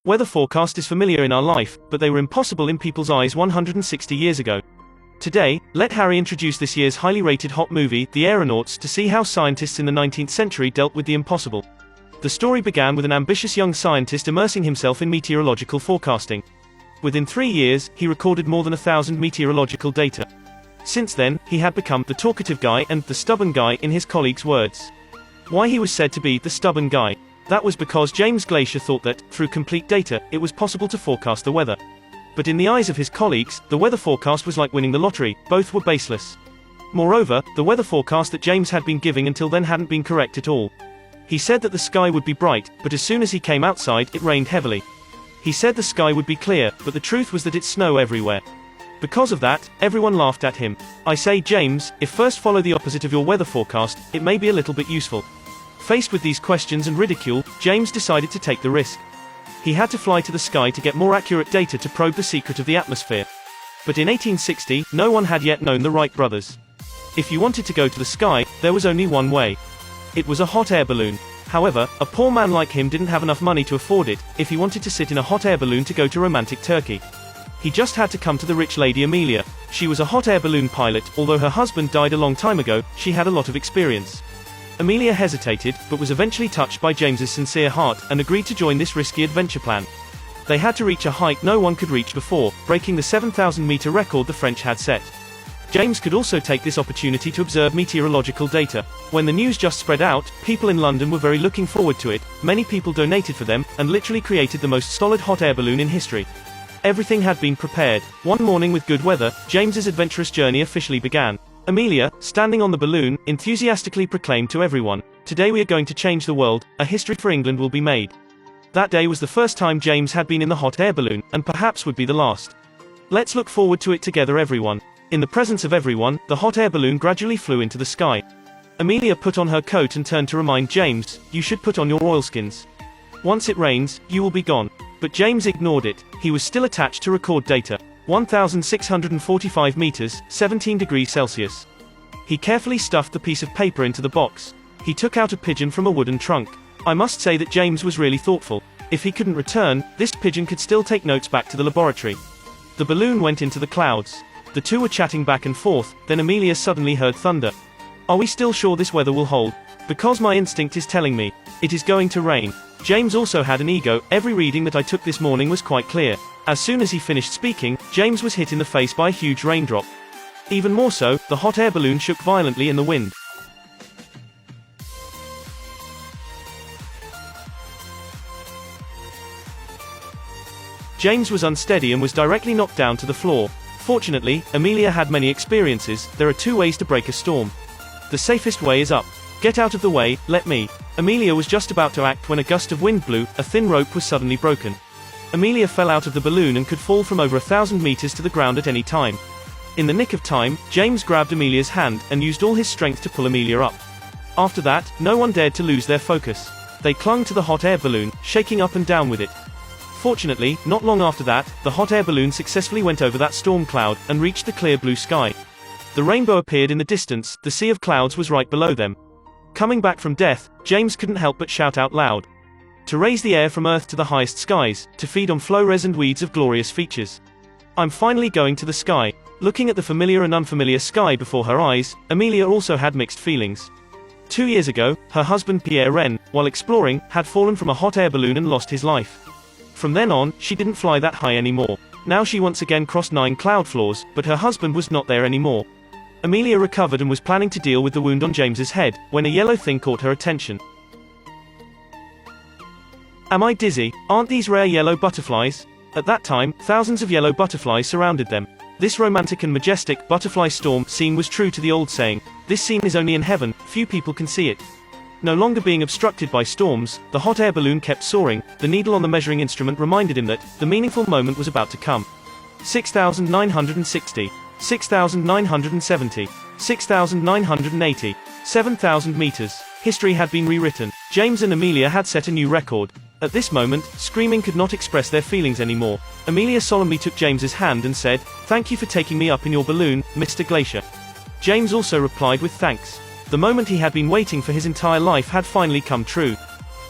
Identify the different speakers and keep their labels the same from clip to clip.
Speaker 1: Weather forecast is familiar in our life, but they were impossible in people's eyes 160 years ago. Today, let Harry introduce this year's highly rated hot movie, The Aeronauts, to see how scientists in the 19th century dealt with the impossible. The story began with an ambitious young scientist immersing himself in meteorological forecasting. Within 3 years, he recorded more than 1,000 meteorological data. Since then, he had become the talkative guy and the stubborn guy in his colleagues' words. Why he was said to be the stubborn guy? That was because James Glaisher thought that, through complete data, it was possible to forecast the weather. But in the eyes of his colleagues, the weather forecast was like winning the lottery, both were baseless. Moreover, the weather forecast that James had been giving until then hadn't been correct at all. He said that the sky would be bright, but as soon as he came outside, it rained heavily. He said the sky would be clear, but the truth was that it's snow everywhere. Because of that, everyone laughed at him. I say, James, if first follow the opposite of your weather forecast, it may be a little bit useful. Faced with these questions and ridicule, James decided to take the risk. He had to fly to the sky to get more accurate data to probe the secret of the atmosphere. But in 1860, no one had yet known the Wright brothers. If you wanted to go to the sky, there was only one way. It was a hot air balloon. However, a poor man like him didn't have enough money to afford it, if he wanted to sit in a hot air balloon to go to romantic Turkey. He just had to come to the rich lady Amelia. She was a hot air balloon pilot, although her husband died a long time ago, she had a lot of experience. Amelia hesitated, but was eventually touched by James's sincere heart, and agreed to join this risky adventure plan. They had to reach a height no one could reach before, breaking the 7,000-meter record the French had set. James could also take this opportunity to observe meteorological data. When the news just spread out, people in London were very looking forward to it, many people donated for them, and literally created the most solid hot air balloon in history. Everything had been prepared. One morning with good weather, James's adventurous journey officially began. Amelia, standing on the balloon, enthusiastically proclaimed to everyone, "Today we are going to change the world, a history for England will be made." That day was the first time James had been in the hot air balloon, and perhaps would be the last. Let's look forward to it together, everyone. In the presence of everyone, the hot air balloon gradually flew into the sky. Amelia put on her coat and turned to remind James, "You should put on your oilskins. Once it rains, you will be gone." But James ignored it. He was still attached to record data. 1,645 meters, 17 degrees Celsius. He carefully stuffed the piece of paper into the box. He took out a pigeon from a wooden trunk. I must say that James was really thoughtful. If he couldn't return, this pigeon could still take notes back to the laboratory. The balloon went into the clouds. The two were chatting back and forth, then Amelia suddenly heard thunder. "Are we still sure this weather will hold? Because my instinct is telling me. It is going to rain." James also had an ego. "Every reading that I took this morning was quite clear." As soon as he finished speaking, James was hit in the face by a huge raindrop. Even more so, the hot air balloon shook violently in the wind. James was unsteady and was directly knocked down to the floor. Fortunately, Amelia had many experiences. There are 2 ways to break a storm. The safest way is up. Get out of the way, let me. Amelia was just about to act when a gust of wind blew, a thin rope was suddenly broken. Amelia fell out of the balloon and could fall from over 1,000 meters to the ground at any time. In the nick of time, James grabbed Amelia's hand, and used all his strength to pull Amelia up. After that, no one dared to lose their focus. They clung to the hot air balloon, shaking up and down with it. Fortunately, not long after that, the hot air balloon successfully went over that storm cloud, and reached the clear blue sky. The rainbow appeared in the distance, the sea of clouds was right below them. Coming back from death, James couldn't help but shout out loud. To raise the air from earth to the highest skies, to feed on flowers and weeds of glorious features. I'm finally going to the sky. Looking at the familiar and unfamiliar sky before her eyes, Amelia also had mixed feelings. 2 years ago, her husband Pierre Wren, while exploring, had fallen from a hot air balloon and lost his life. From then on, she didn't fly that high anymore. Now she once again crossed 9 cloud floors, but her husband was not there anymore. Amelia recovered and was planning to deal with the wound on James's head, when a yellow thing caught her attention. "Am I dizzy? Aren't these rare yellow butterflies?" At that time, thousands of yellow butterflies surrounded them. This romantic and majestic butterfly storm scene was true to the old saying, "This scene is only in heaven, few people can see it." No longer being obstructed by storms, the hot air balloon kept soaring. The needle on the measuring instrument reminded him that the meaningful moment was about to come. 6,960, 6,970, 6,980, 7,000 meters. History had been rewritten. James and Amelia had set a new record. At this moment, screaming could not express their feelings anymore. Amelia solemnly took James's hand and said, "Thank you for taking me up in your balloon, Mr. Glaisher." James also replied with thanks. The moment he had been waiting for his entire life had finally come true.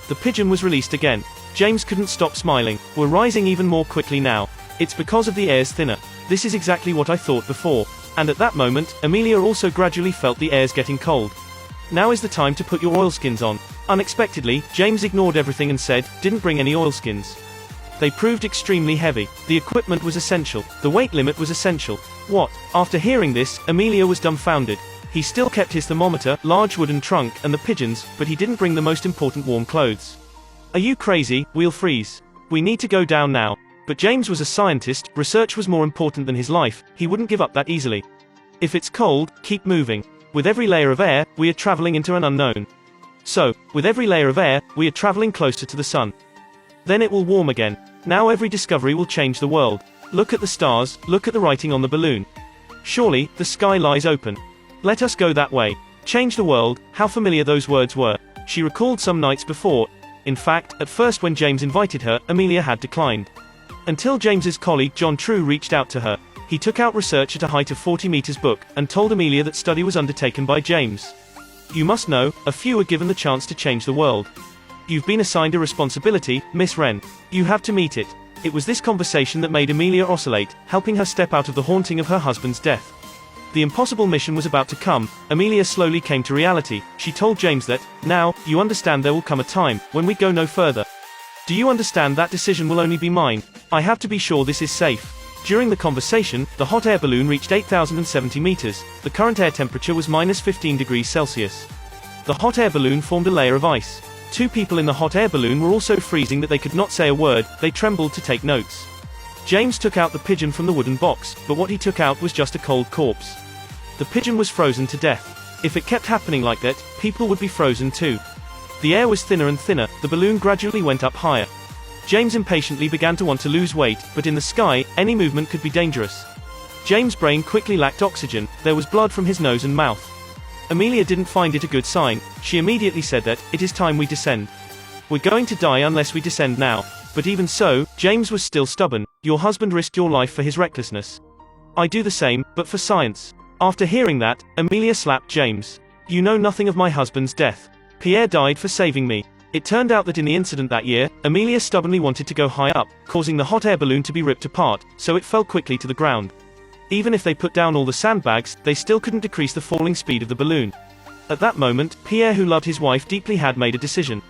Speaker 1: The pigeon was released again. James couldn't stop smiling. We're rising even more quickly now. It's because of the air's thinner. This is exactly what I thought before. And at that moment, Amelia also gradually felt the air's getting cold. Now is the time to put your oilskins on. Unexpectedly, James ignored everything and said, didn't bring any oilskins. They proved extremely heavy. The equipment was essential. The weight limit was essential. What? After hearing this, Amelia was dumbfounded. He still kept his thermometer, large wooden trunk, and the pigeons, but he didn't bring the most important warm clothes. Are you crazy? We'll freeze. We need to go down now. But James was a scientist, research was more important than his life, he wouldn't give up that easily. If it's cold, keep moving. With every layer of air, we are traveling into an unknown. So, with every layer of air, we are traveling closer to the sun. Then it will warm again. Now every discovery will change the world. Look at the stars, look at the writing on the balloon. Surely, the sky lies open. Let us go that way. Change the world, how familiar those words were. She recalled some nights before. In fact, at first when James invited her, Amelia had declined. Until James's colleague John True reached out to her. He took out research at a height of 40 meters book, and told Amelia that study was undertaken by James. You must know, a few are given the chance to change the world. You've been assigned a responsibility, Miss Wren. You have to meet it. It was this conversation that made Amelia oscillate, helping her step out of the haunting of her husband's death. The impossible mission was about to come. Amelia slowly came to reality. She told James that, now, you understand there will come a time, when we go no further. Do you understand that decision will only be mine? I have to be sure this is safe. During the conversation, the hot air balloon reached 8,070 meters. The current air temperature was minus 15 degrees Celsius. The hot air balloon formed a layer of ice. Two people in the hot air balloon were also freezing that they could not say a word, they trembled to take notes. James took out the pigeon from the wooden box, but what he took out was just a cold corpse. The pigeon was frozen to death. If it kept happening like that, people would be frozen too. The air was thinner and thinner, the balloon gradually went up higher. James impatiently began to want to lose weight, but in the sky, any movement could be dangerous. James' brain quickly lacked oxygen, there was blood from his nose and mouth. Amelia didn't find it a good sign. She immediately said that, it is time we descend. We're going to die unless we descend now. But even so, James was still stubborn. Your husband risked your life for his recklessness. I do the same, but for science. After hearing that, Amelia slapped James. You know nothing of my husband's death. Pierre died for saving me. It turned out that in the incident that year, Amelia stubbornly wanted to go high up, causing the hot air balloon to be ripped apart, so it fell quickly to the ground. Even if they put down all the sandbags, they still couldn't decrease the falling speed of the balloon. At that moment, Pierre, who loved his wife deeply, had made a decision.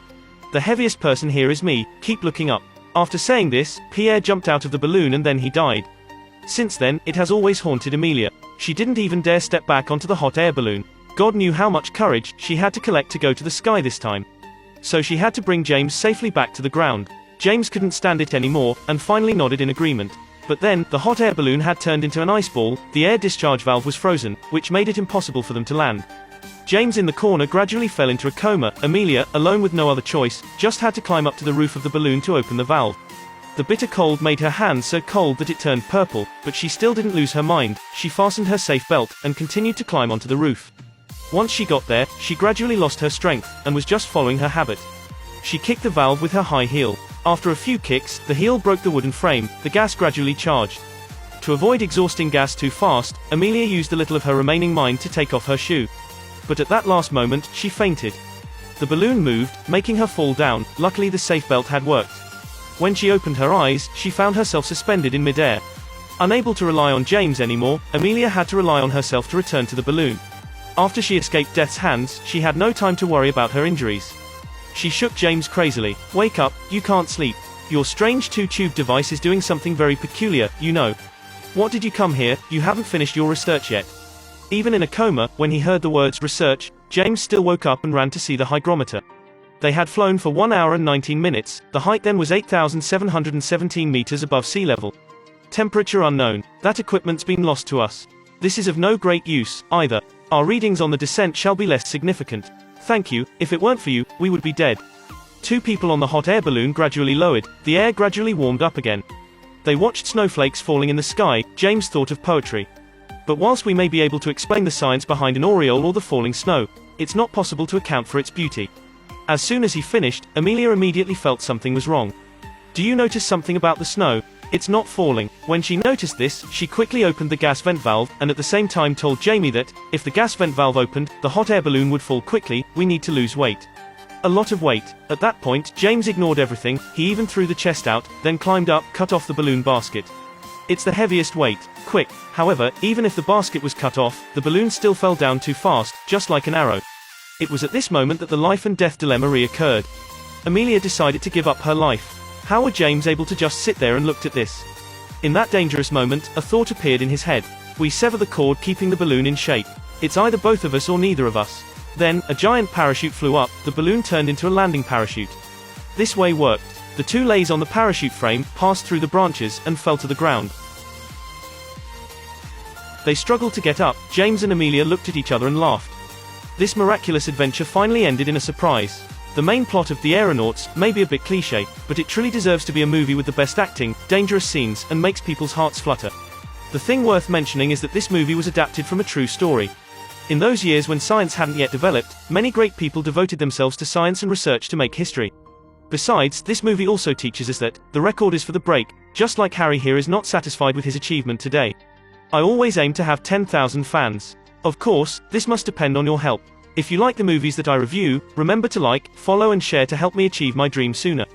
Speaker 1: The heaviest person here is me, keep looking up. After saying this, Pierre jumped out of the balloon and then he died. Since then, it has always haunted Amelia. She didn't even dare step back onto the hot air balloon. God knew how much courage she had to collect to go to the sky this time. So she had to bring James safely back to the ground. James couldn't stand it anymore, and finally nodded in agreement. But then, the hot air balloon had turned into an ice ball, the air discharge valve was frozen, which made it impossible for them to land. James in the corner gradually fell into a coma. Amelia, alone with no other choice, just had to climb up to the roof of the balloon to open the valve. The bitter cold made her hands so cold that it turned purple, but she still didn't lose her mind. She fastened her safe belt, and continued to climb onto the roof. Once she got there, she gradually lost her strength, and was just following her habit. She kicked the valve with her high heel. After a few kicks, the heel broke the wooden frame, the gas gradually charged. To avoid exhausting gas too fast, Amelia used a little of her remaining mind to take off her shoe. But at that last moment, she fainted. The balloon moved, making her fall down. Luckily the safe belt had worked. When she opened her eyes, she found herself suspended in midair. Unable to rely on James anymore, Amelia had to rely on herself to return to the balloon. After she escaped death's hands, she had no time to worry about her injuries. She shook James crazily. Wake up, you can't sleep. Your strange two-tube device is doing something very peculiar, you know. What did you come here? You haven't finished your research yet. Even in a coma, when he heard the words research, James still woke up and ran to see the hygrometer. They had flown for 1 hour and 19 minutes, the height then was 8,717 meters above sea level. Temperature unknown. That equipment's been lost to us. This is of no great use, either. Our readings on the descent shall be less significant. Thank you, if it weren't for you, we would be dead. Two people on the hot air balloon gradually lowered, the air gradually warmed up again. They watched snowflakes falling in the sky. James thought of poetry. But whilst we may be able to explain the science behind an aureole or the falling snow, it's not possible to account for its beauty. As soon as he finished, Amelia immediately felt something was wrong. Do you notice something about the snow? It's not falling. When she noticed this, she quickly opened the gas vent valve, and at the same time told Jamie that, if the gas vent valve opened, the hot air balloon would fall quickly, we need to lose weight. A lot of weight. At that point, James ignored everything, he even threw the chest out, then climbed up, cut off the balloon basket. It's the heaviest weight. Quick. However, even if the basket was cut off, the balloon still fell down too fast, just like an arrow. It was at this moment that the life and death dilemma reoccurred. Amelia decided to give up her life. How were James able to just sit there and looked at this? In that dangerous moment, a thought appeared in his head. We sever the cord keeping the balloon in shape. It's either both of us or neither of us. Then, a giant parachute flew up, the balloon turned into a landing parachute. This way worked. The two lays on the parachute frame, passed through the branches, and fell to the ground. They struggled to get up. James and Amelia looked at each other and laughed. This miraculous adventure finally ended in a surprise. The main plot of The Aeronauts may be a bit cliché, but it truly deserves to be a movie with the best acting, dangerous scenes, and makes people's hearts flutter. The thing worth mentioning is that this movie was adapted from a true story. In those years when science hadn't yet developed, many great people devoted themselves to science and research to make history. Besides, this movie also teaches us that the record is for the break, just like Harry here is not satisfied with his achievement today. I always aim to have 10,000 fans. Of course, this must depend on your help. If you like the movies that I review, remember to like, follow and share to help me achieve my dream sooner.